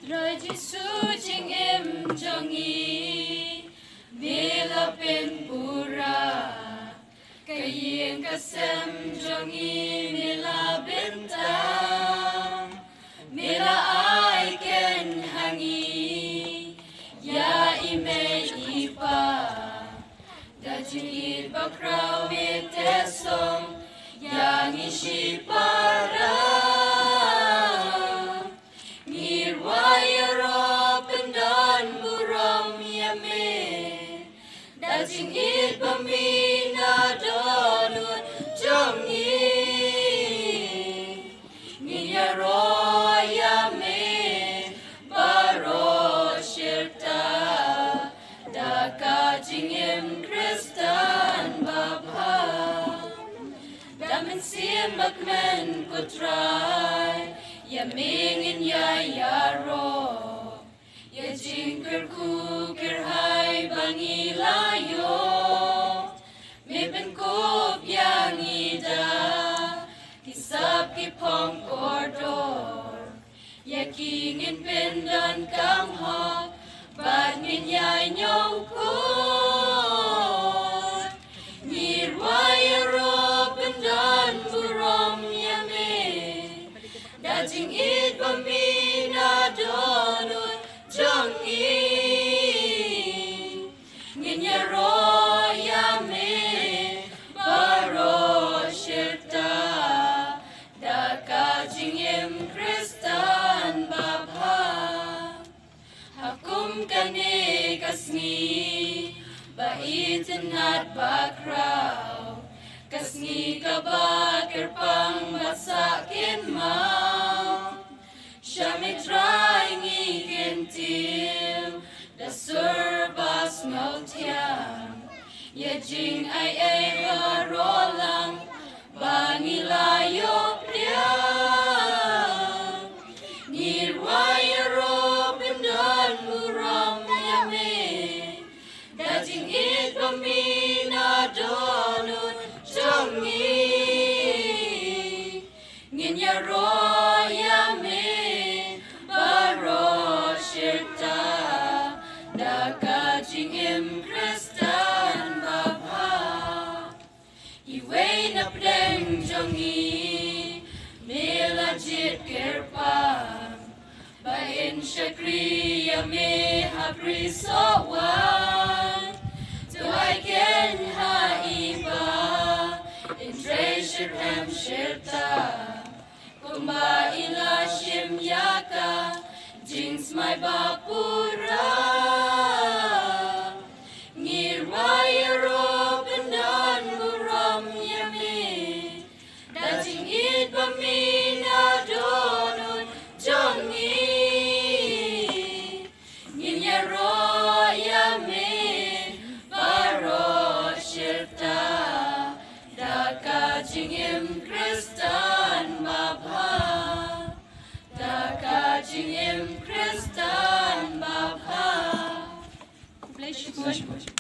Rồi Giêsu chính em cho nghi Bila Pyndonburom Cái yên cả xem cho nghi Mila bintang Mila ai ken hangi Ya ime ipa Da jingit bakraw mitesong Yang shipara Rwai Iaroh Pyndonburom yame Dajing it bamina donut jongi Iaroh yame baro shirta Daka jingim Kristan bapa Damen simbak men putrai Yamingin ya Iaroh Ya jingker ku kerhai bangilayo Mipen kup yang ida Kisap kipong kordor Ya kingin Pyndon kamhok Badmin ya nyongkut Rwai Iaroh Pyndonburom yame Dajing it bambina donut jongi Iaroh yame baro shirta Daka jingim Kristan bapa Hakum kane kasni Baitin at bakraw Kasni kabakir pang masakin mau Siya'y try ngikintil Da surbas mautiyang Yajing ay barolang Bangilayo priyang Rwai Iaroh Pyndonburom yame Dajing it bamina donut jongi Iaroh yame baro shirta Daka jingim Kristan bapa Iway na pdeng jongi Mila jit kerpam Bain shakri yame hapri sowan Tuhay ken haiba In treasure hem shirta Kumba ila shim yaka Jings my bapura Rwai Iaroh Pyndonburom yame Dajing it bamina donut jongi Iaroh yame baro shirta Daka jingim Kristan bapa Daka jingim Kristan bapa Bless you.